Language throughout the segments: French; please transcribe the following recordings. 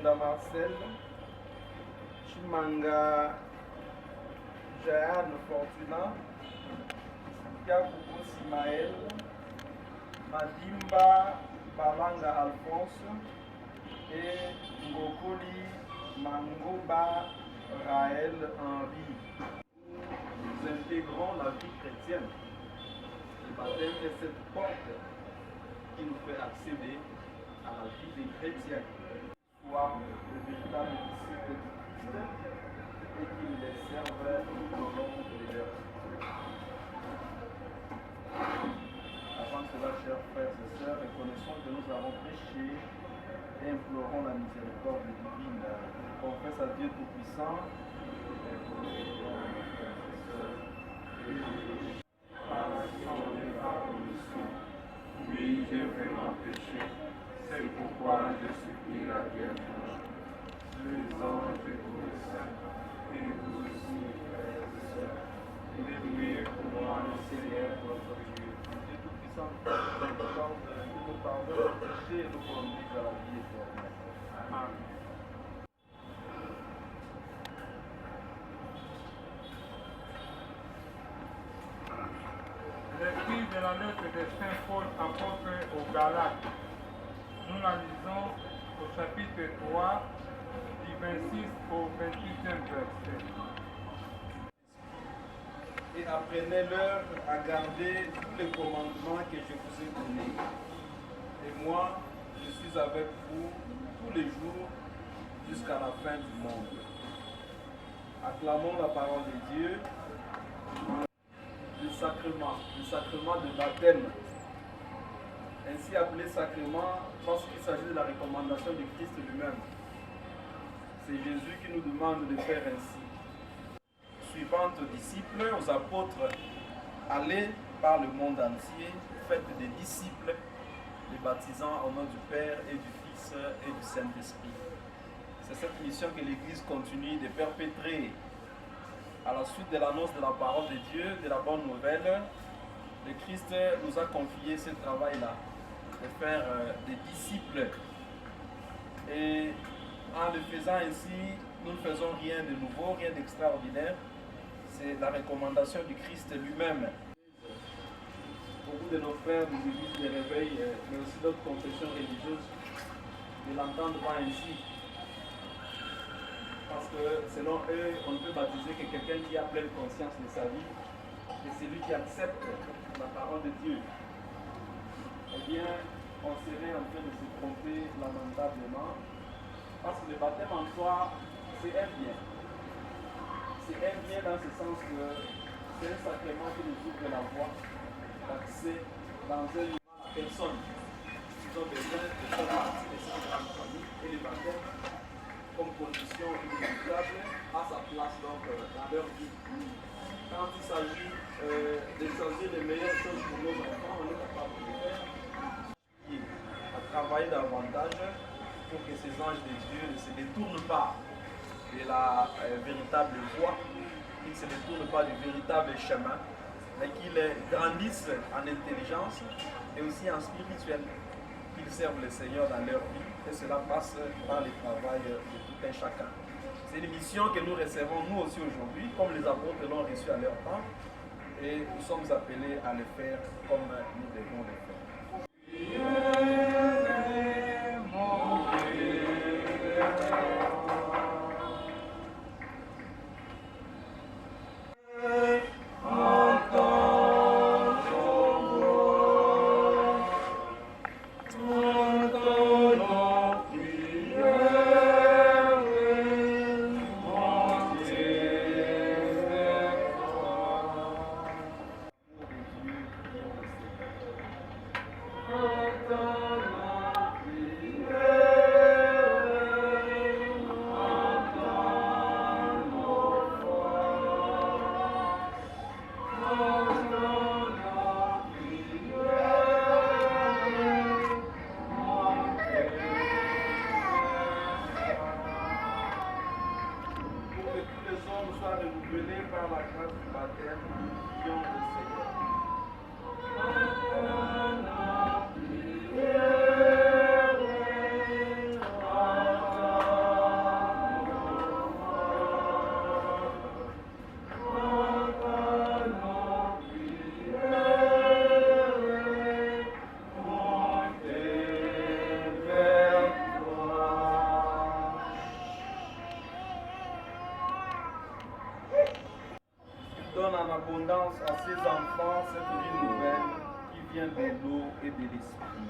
Munda Marcel, Chimanga Jeanne Fortuna, Yakubu Simaël, Madimba Balanga Alphonse et Ngokoli Mangoba Raël Henry. Nous intégrons la vie chrétienne. Le baptême est cette porte qui nous fait accéder à la vie des chrétiens, soit le véritable disciple du Christ et qui les servent tout au long de leur vie. Avant cela, chers frères et sœurs, reconnaissons que nous avons péché et implorons la miséricorde divine. Je confesse à Dieu Tout-Puissant oui, j'ai vraiment péché, c'est pourquoi je supplie la Vierge, les anges et tous les saints, et vous aussi, frères et sœurs, et priez pour moi, le Seigneur, votre Dieu. Dieu Tout-Puissant, nous pardonne nos péchés et nous conduise à la vie éternelle. Amen. L'esprit de la lettre de Saint Paul apôtre aux Galates. Nous la lisons au chapitre 3, du 26 au 28e verset. Et apprenez-leur à garder tous les commandements que je vous ai donnés. Et moi, je suis avec vous tous les jours jusqu'à la fin du monde. Acclamons la parole de Dieu. Le sacrement de baptême, ainsi appelé sacrement parce qu'il s'agit de la recommandation du Christ lui-même. C'est Jésus qui nous demande de faire ainsi. Suivant aux disciples, aux apôtres, allez par le monde entier, faites des disciples, les baptisant au nom du Père et du Fils et du Saint-Esprit. C'est cette mission que l'Église continue de perpétrer. À la suite de l'annonce de la parole de Dieu, de la bonne nouvelle, le Christ nous a confié ce travail-là, de faire des disciples. Et en le faisant ainsi, nous ne faisons rien de nouveau, rien d'extraordinaire. C'est la recommandation du Christ lui-même. Beaucoup de nos frères des églises de réveil, mais aussi d'autres confessions religieuses, ne l'entendent pas ainsi. Parce que selon eux, on ne peut baptiser que quelqu'un qui a pleine conscience de sa vie et celui qui accepte la parole de Dieu. Eh bien, on serait en train de se tromper lamentablement parce que le baptême en soi, c'est un bien. C'est un bien dans ce sens que c'est un sacrement qui nous ouvre la voie d'accès dans un niveau à personne. Ils ont besoin de faire partie de cette grande famille et le baptême comme condition inévitable à sa place donc, dans leur vie. Quand il s'agit de choisir les meilleures choses pour nos enfants, on est capable de le faire. À travailler davantage pour que ces anges de Dieu ne se détournent pas de la véritable voie, qu'ils ne se détournent pas du véritable chemin, mais qu'ils grandissent en intelligence et aussi en spirituel, qu'ils servent le Seigneur dans leur vie. Et cela passe par le travail de tout un chacun. C'est une mission que nous recevons nous aussi aujourd'hui, comme les apôtres l'ont reçu à leur temps, et nous sommes appelés à le faire comme nous devons le faire. en abondance à ses enfants cette vie nouvelle qui vient de l'eau et de l'esprit.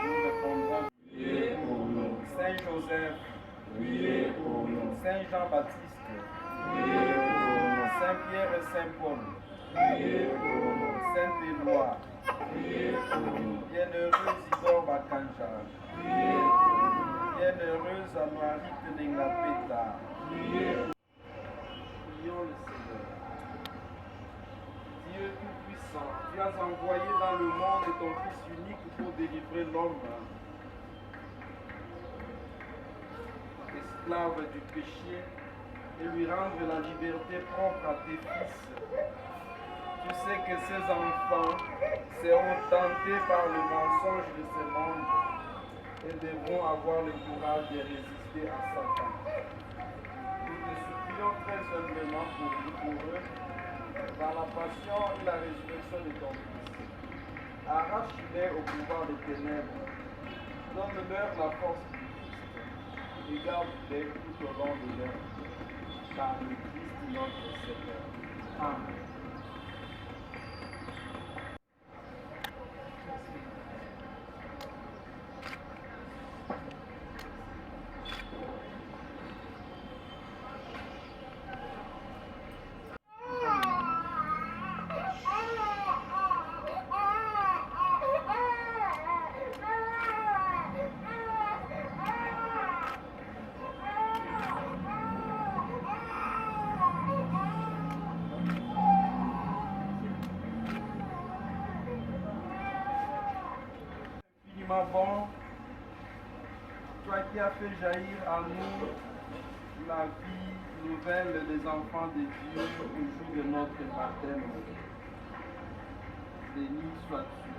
Nous répondrons, Priez pour nous. Saint Joseph, Priez pour nous. Saint Jean-Baptiste, Priez pour nous. Saint Pierre et Saint Paul, Priez pour nous. Saint Éloi, Priez pour nous. bienheureux Isidore Bakanja, Priez pour nous. bienheureuse Anouarite Nengapeta. Priez pour nous. Prions le Seigneur. Dieu Tout-Puissant, tu as envoyé dans le monde ton Fils unique pour délivrer l'homme, esclave du péché, et lui rendre la liberté propre à tes fils. Tu sais que ces enfants seront tentés par le mensonge de ce monde et devront avoir le courage de résister à Satan. Nous te supplions très humblement pour eux, dans la passion et la résurrection de ton Fils. Arrache-les au pouvoir des ténèbres, donne-leur la force du Christ et garde-les tout au long de leur vie, par le Christ notre Seigneur. Amen. Bon, toi qui as fait jaillir à nous la vie nouvelle des enfants de Dieu au jour de notre baptême, béni sois-tu.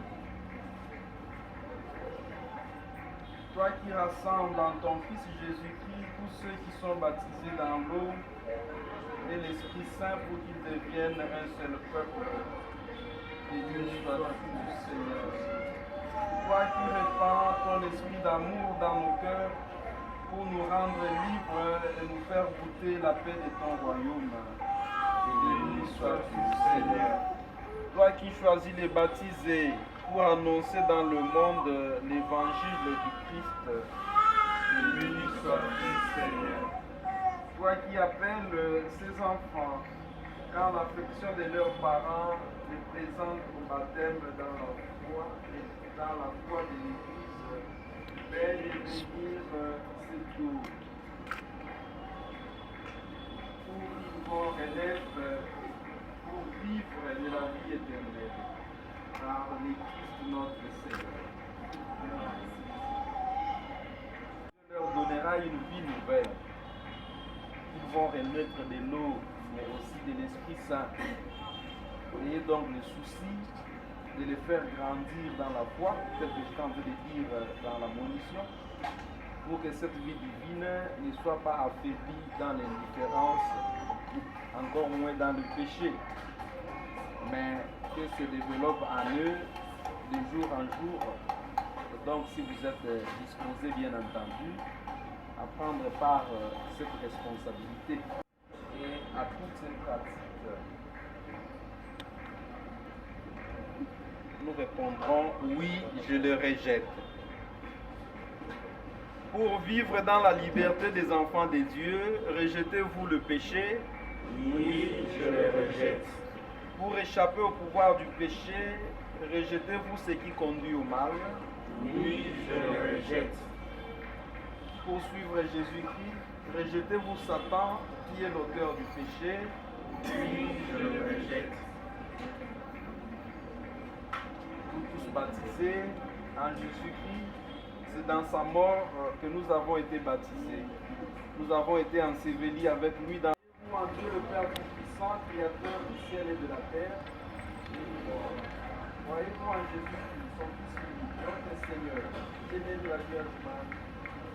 Toi qui rassembles dans ton Fils Jésus-Christ tous ceux qui sont baptisés dans l'eau et l'Esprit Saint pour qu'ils deviennent un seul peuple, béni sois-tu, Seigneur. Toi qui répands ton esprit d'amour dans nos cœurs pour nous rendre libres et nous faire goûter la paix de ton royaume. Béni sois-tu, Seigneur. Toi qui choisis les baptisés pour annoncer dans le monde l'évangile du Christ. Béni sois-tu, Seigneur. Toi qui appelles ces enfants quand l'affection de leurs parents les présente au baptême dans la foi et dans la foi de l'Église, belle et bénir c'est tout. Pour qu'ils vont élève, pour vivre de la vie éternelle, par le Christ notre Seigneur. Dieu leur donnera une vie nouvelle. Ils vont renaître de l'eau, mais aussi de l'Esprit Saint. Ayez donc le souci de les faire grandir dans la foi, tel que je tente de dire dans la monition, pour que cette vie divine ne soit pas affaiblie dans l'indifférence, encore moins dans le péché, mais que se développe en eux de jour en jour. Et donc, si vous êtes disposé, bien entendu, à prendre part à cette responsabilité et à toutes ces pratiques, nous répondrons oui, je le rejette. Pour vivre dans la liberté des enfants de Dieu, rejetez-vous le péché? Oui, je le rejette. Pour échapper au pouvoir du péché, rejetez-vous ce qui conduit au mal? Oui, je le rejette. Pour suivre Jésus-Christ, rejetez-vous Satan qui est l'auteur du péché? Oui, je le rejette. Nous tous baptisés en Jésus-Christ, c'est dans sa mort que nous avons été baptisés. Nous avons été ensevelis avec lui dans vous en Dieu le Père Tout-Puissant, Créateur du ciel et de la terre. Croyez-vous en Jésus-Christ, son Fils unique, notre Seigneur, qui est né de la Vierge Marie,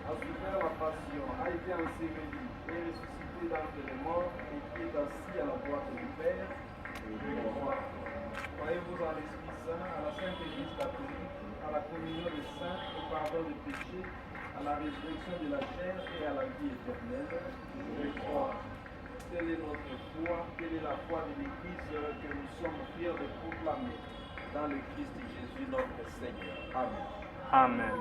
a souffert la passion, a été enseveli et ressuscité d'entre les morts et qui est assis à la droite du Père. Croyez-vous en l'Esprit Saint, à la Sainte Église catholique, à la communion des saints, au pardon des péchés, à à la résurrection de la chair et à la vie éternelle. Je crois. Telle est notre foi, telle est la foi de l'Église que nous sommes fiers de proclamer dans le Christ Jésus notre Seigneur. Amen. Amen.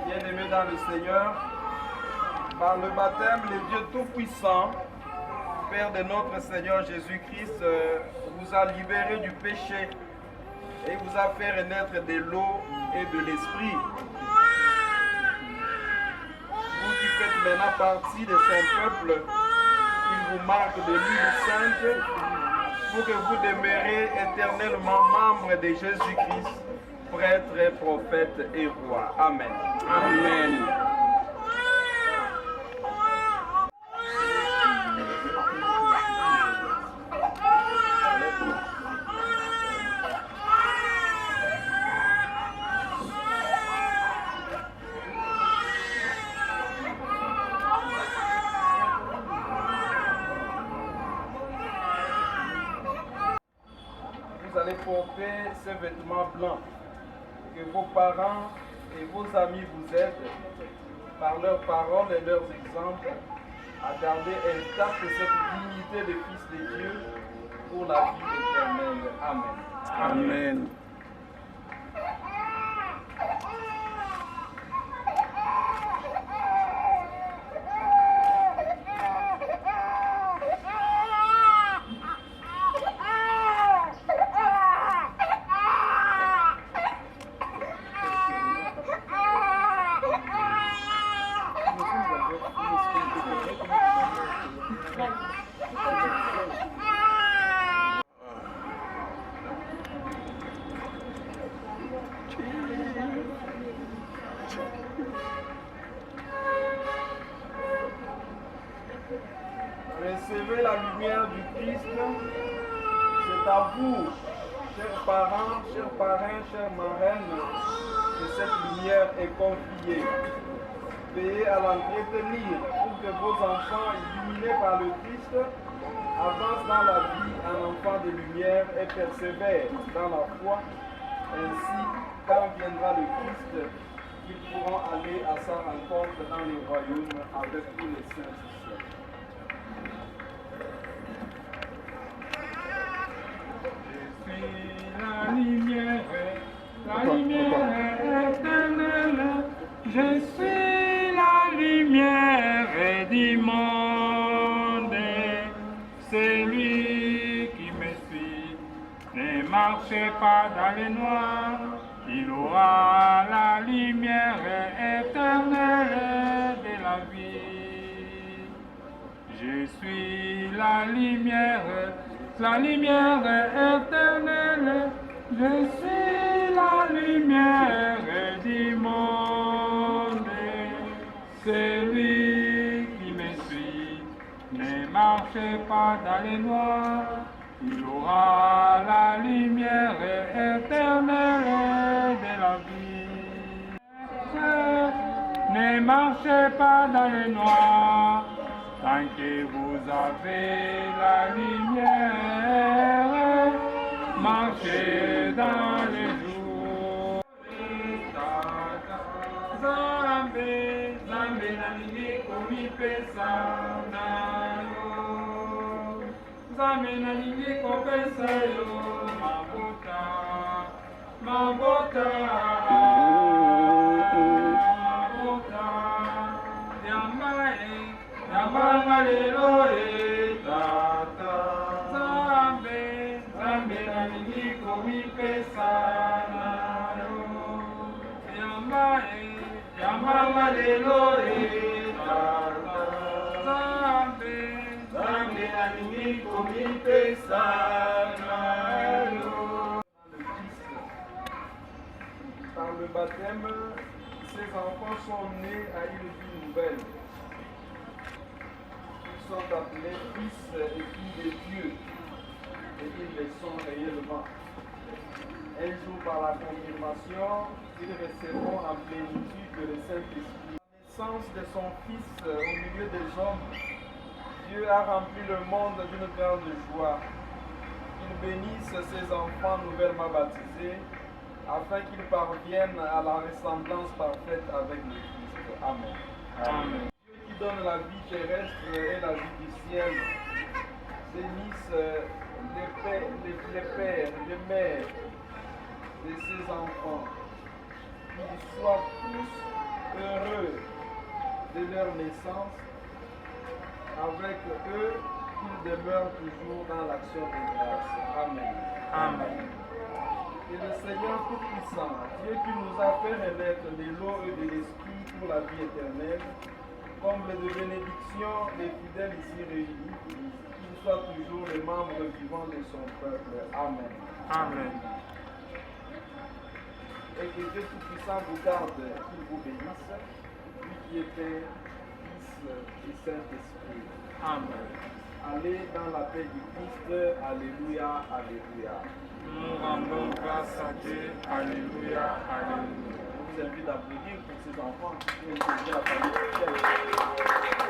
Bien-aimés dans le Seigneur, par le baptême, le Dieu Tout-Puissant, Père de notre Seigneur Jésus-Christ, vous a libéré du péché et vous a fait renaître de l'eau et de l'esprit. Vous qui faites maintenant partie de son peuple, il vous marque de l'huile sainte pour que vous demeurez éternellement membres de Jésus-Christ, prêtre, prophète et roi. Amen. Amen. Vous allez porter ces vêtements blancs que vos parents et vos amis vous aident par leurs paroles et leurs exemples à garder intacte cette dignité de fils de Dieu pour la vie éternelle. Amen. Amen. Recevez la lumière du Christ. C'est à vous, chers parents, chers parrains, chers marraines, que cette lumière est confiée. Veillez à l'entretenir pour que vos enfants, illuminés par le Christ, avancent dans la vie en enfants de lumière et persévèrent dans la foi. Ainsi, quand viendra le Christ, ils pourront aller à sa rencontre dans les royaumes avec tous les saints du ciel. La lumière éternelle, je suis la lumière du monde. Celui qui me suit ne marche pas dans les noirs, il aura la lumière éternelle de la vie. Je suis la lumière éternelle, je suis la lumière du monde. Celui qui me suit ne marche pas dans les noirs, il aura la lumière éternelle de la vie. Ne marchez pas dans les noirs, tant que vous avez la lumière, marchez dans les jours. Zambe, Zambe nalingi komipesa na yo. Zambe nalingi kopesa yo mabota, mabota, mabota. Yamanga lelo tata. Zambe, Zambe nalingi komipesa na yo. Yamanga lelo tata. Zambe, Zambe nalingi komipesa na yo. Par le baptême, ces enfants sont nés à une vie nouvelle. Ils sont appelés fils et filles de Dieu. et ils le sont réellement. Un jour, par la confirmation, ils recevront en plénitude le Saint-Esprit. La naissance de son Fils au milieu des hommes, Dieu a rempli le monde d'une grande joie. Qu'il bénisse ses enfants nouvellement baptisés, afin qu'ils parviennent à la ressemblance parfaite avec le Christ. Amen. Amen. Dieu qui donne la vie terrestre et la vie du ciel, bénisse les pères, les mères de ses enfants, qu'ils soient tous heureux de leur naissance, avec eux, qu'ils demeurent toujours dans l'action de grâce. Amen. Amen. Et le Seigneur Tout-Puissant, Dieu qui nous a fait renaître de l'eau et de l'Esprit pour la vie éternelle, comble de bénédiction les fidèles ici réunis, qu'ils soient toujours les membres vivants de son peuple. Amen. Amen. Et que Dieu Tout-Puissant vous garde, qu'il vous bénisse, lui qui était Fils du Saint-Esprit. Amen. Allez dans la paix du Christ. Alléluia, alléluia. Nous rendons grâce à Dieu. Alléluia, alléluia. Je vous invite à applaudir pour ces enfants qui ont intégré la famille chrétienne.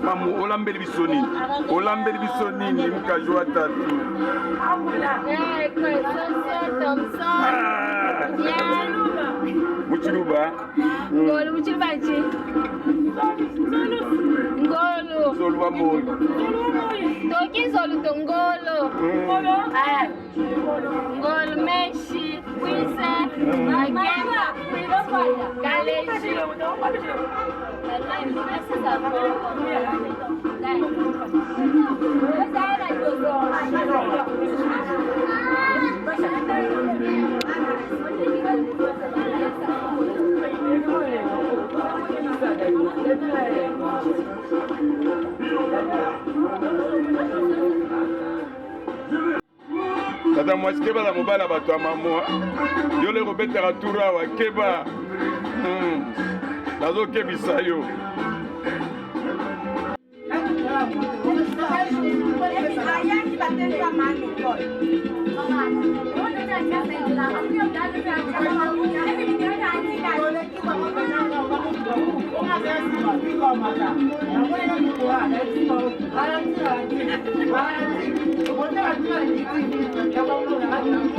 Mamu olambeli bisoni. Olambeli bisoni ni mkajua tatu. Muchiluba. Ngolo muchiluba nchi. Ngolo. Zolu wa moyo. Toki zolu to ngolo. Ngolo. Ngolo meshi. Wise. Agenda. Galeji. Tata mwasi keba la mobala bato ya mamo yo le robetaka tura wa keba nazo kebisa yo Thank you.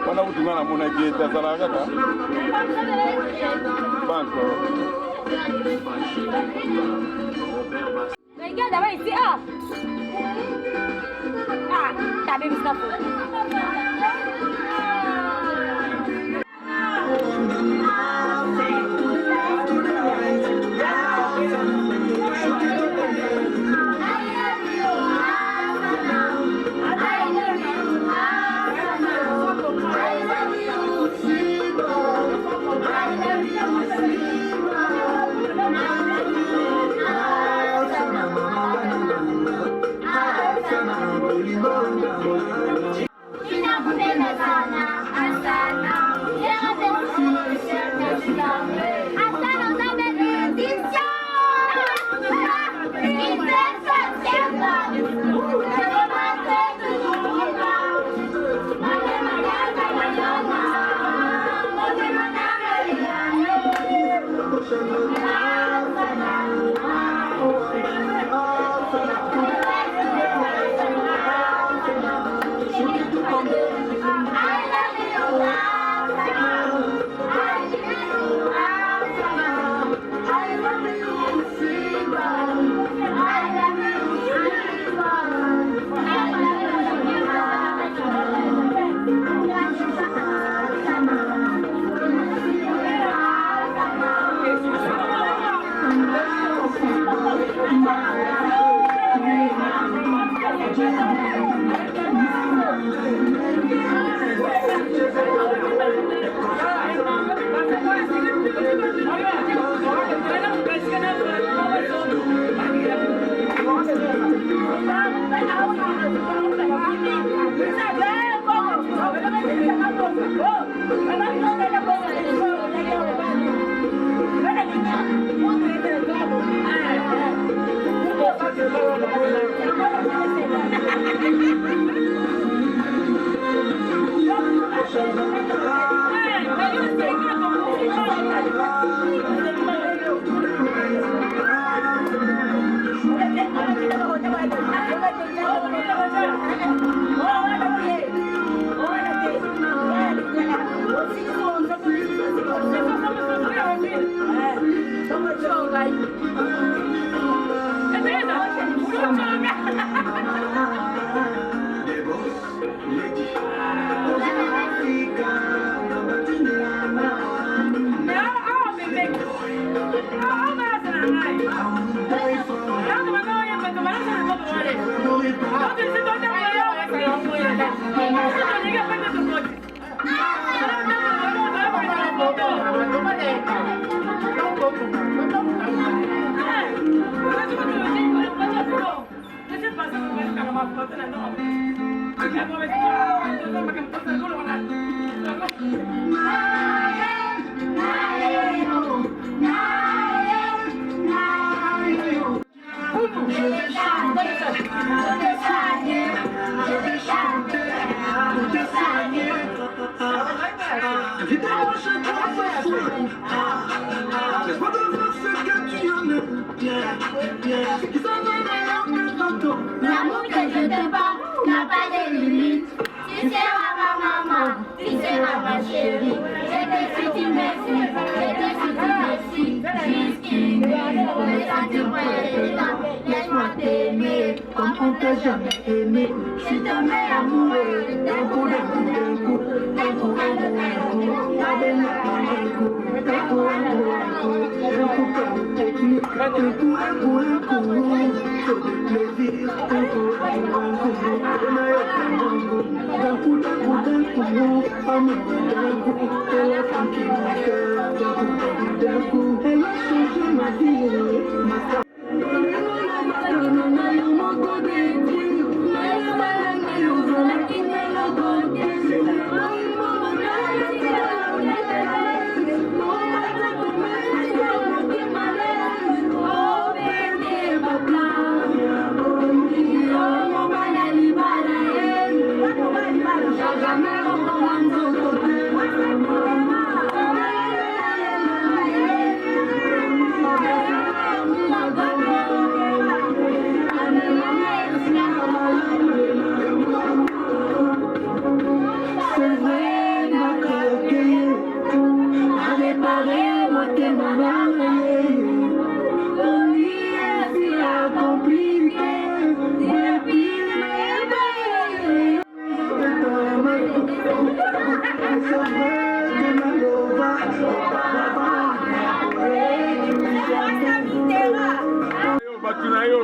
Wana kutumana muna kieta sana kaka. Banco. Regarde là-bas ici. Ah, t'as bien mis ça pour. L'amour que je te porte n'a pas de limite. Tu seras ma maman, tu seras ma chérie. Je te suis, tu me suis, je te suis, tu me suis. Jusqu'il me sentir près de toi. Laisse-moi t'aimer comme on t'a jamais aimé. Je te mets amoureux d'un coup, d'un coup, d'un coup, d'un coup, d'un coup, d'un coup, Batunayo.